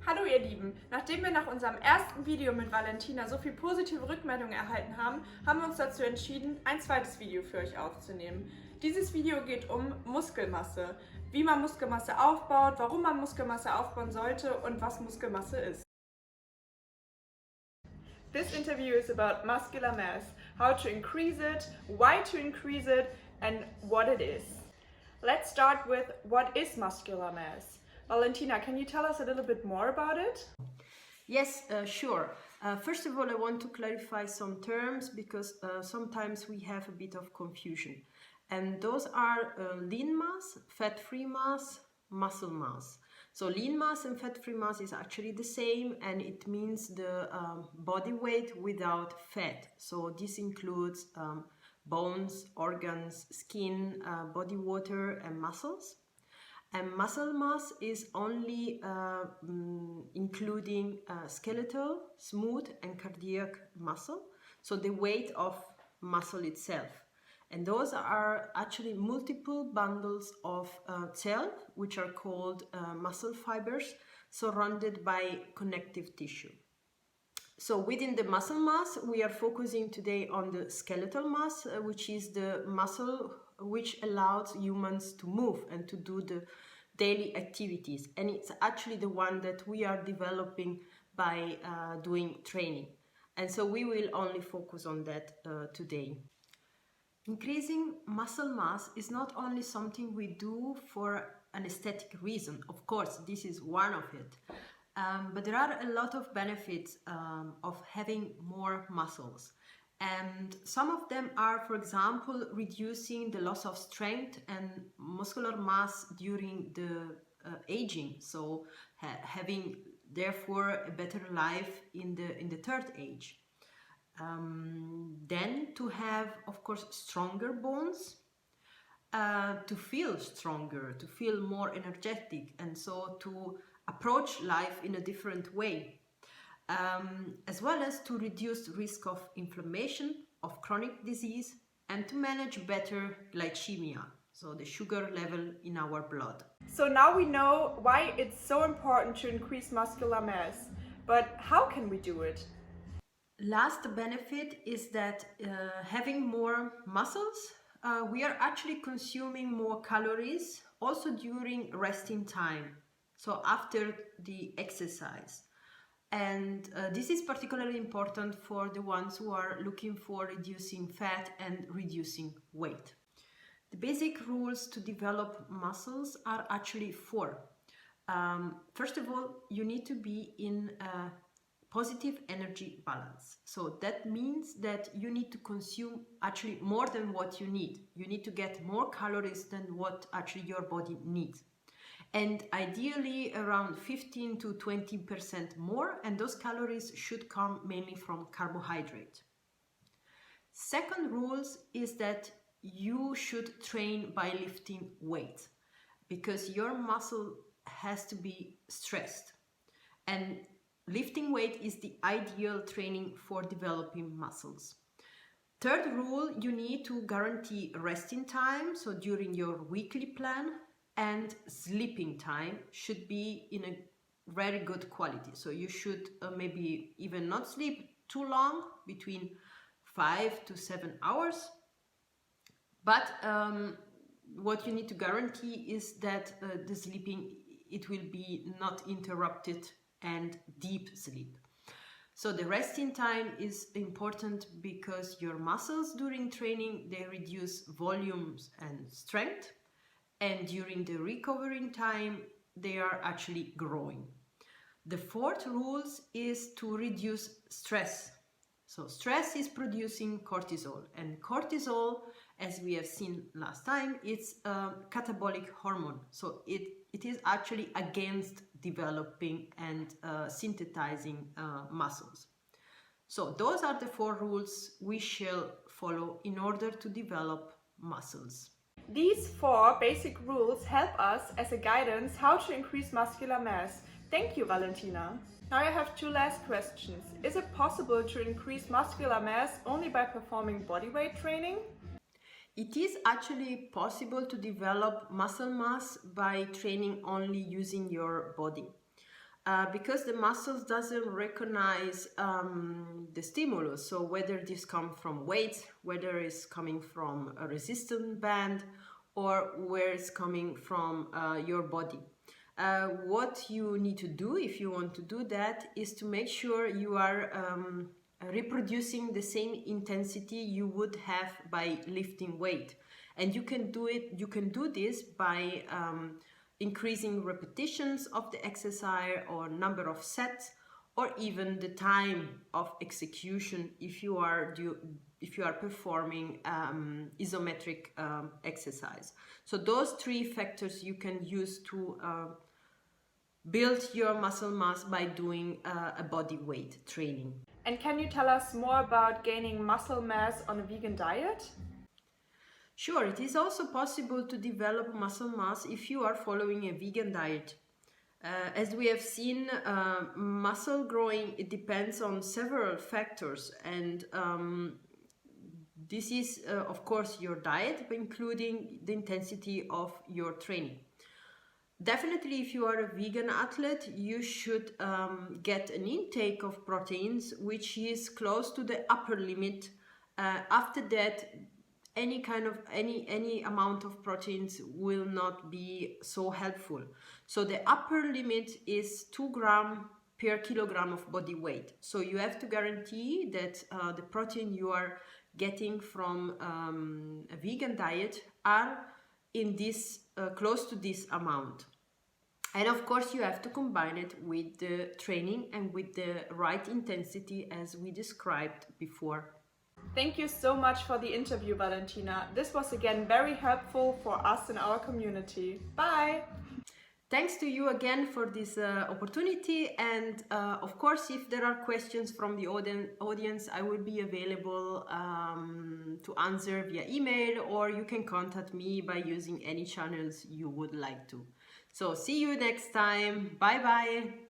Hallo ihr Lieben, nachdem wir nach unserem ersten Video mit Valentina so viel positive Rückmeldungen erhalten haben, haben wir uns dazu entschieden, ein zweites Video für euch aufzunehmen. Dieses Video geht um Muskelmasse, wie man Muskelmasse aufbaut, warum man Muskelmasse aufbauen sollte und was Muskelmasse ist. This interview is about muscular mass, how to increase it, why to increase it and what it is. Let's start with what is muscular mass. Valentina, can you tell us a little bit more about it? Yes, sure. First of all, I want to clarify some terms because sometimes we have a bit of confusion. And those are lean mass, fat-free mass, muscle mass. So lean mass and fat-free mass is actually the same, and it means the body weight without fat. So this includes bones, organs, skin, body water and muscles. And muscle mass is only including skeletal, smooth and cardiac muscle, so the weight of muscle itself. And those are actually multiple bundles of cells, which are called muscle fibers, surrounded by connective tissue. So within the muscle mass, we are focusing today on the skeletal mass, which is the muscle which allows humans to move and to do the daily activities. And it's actually the one that we are developing by doing training. And so we will only focus on that today. Increasing muscle mass is not only something we do for an aesthetic reason. Of course, this is one of it. But there are a lot of benefits of having more muscles. And some of them are, for example, reducing the loss of strength and muscular mass during the aging. So having, therefore, a better life in the third age. Then to have, of course, stronger bones, to feel stronger, to feel more energetic, and so to approach life in a different way, as well as to reduce risk of inflammation, of chronic disease, and to manage better glycemia, so the sugar level in our blood. So now we know why it's so important to increase muscular mass, but how can we do it? Last benefit is that having more muscles, we are actually consuming more calories also during resting time, so after the exercise. And this is particularly important for the ones who are looking for reducing fat and reducing weight. The basic rules to develop muscles are actually four. First of all, you need to be in a positive energy balance. So that means that you need to consume actually more than what you need. You need to get more calories than what actually your body needs. And ideally around 15 to 20% more, and those calories should come mainly from carbohydrate. Second rules is that you should train by lifting weight, because your muscle has to be stressed. And lifting weight is the ideal training for developing muscles. Third rule, you need to guarantee resting time, so during your weekly plan, and sleeping time should be in a very good quality. So you should maybe even not sleep too long, between 5 to 7 hours. But what you need to guarantee is that the sleeping, it will be not interrupted and deep sleep. So the resting time is important because your muscles during training, they reduce volumes and strength. And during the recovering time, they are actually growing. The fourth rule is to reduce stress. So stress is producing cortisol, and cortisol, as we have seen last time, it's a catabolic hormone. So it is actually against developing and synthesizing muscles. So those are the four rules we shall follow in order to develop muscles. These four basic rules help us as a guidance how to increase muscular mass. Thank you, Valentina. Now I have two last questions. Is it possible to increase muscular mass only by performing bodyweight training? It is actually possible to develop muscle mass by training only using your body. because the muscles doesn't recognize the stimulus. So whether this comes from weight, whether it's coming from a resistance band, or where it's coming from your body. What you need to do if you want to do that is to make sure you are reproducing the same intensity you would have by lifting weight. And you can do this by increasing repetitions of the exercise or number of sets, or even the time of execution if you are performing isometric exercise. So those three factors you can use to build your muscle mass by doing a body weight training. And can you tell us more about gaining muscle mass on a vegan diet? Sure, it is also possible to develop muscle mass if you are following a vegan diet. As we have seen, muscle growing, it depends on several factors, and this is of course your diet, including the intensity of your training. Definitely, if you are a vegan athlete, you should get an intake of proteins which is close to the upper limit. After that, any amount of proteins will not be so helpful. So the upper limit is 2 grams per kilogram of body weight. So you have to guarantee that the protein you are getting from a vegan diet are in this close to this amount. And of course you have to combine it with the training and with the right intensity as we described before. Thank you so much for the interview, Valentina. This was again very helpful for us in our community. Bye! Thanks to you again for this opportunity, and of course if there are questions from the audience, I will be available to answer via email, or you can contact me by using any channels you would like to. So see you next time. Bye bye!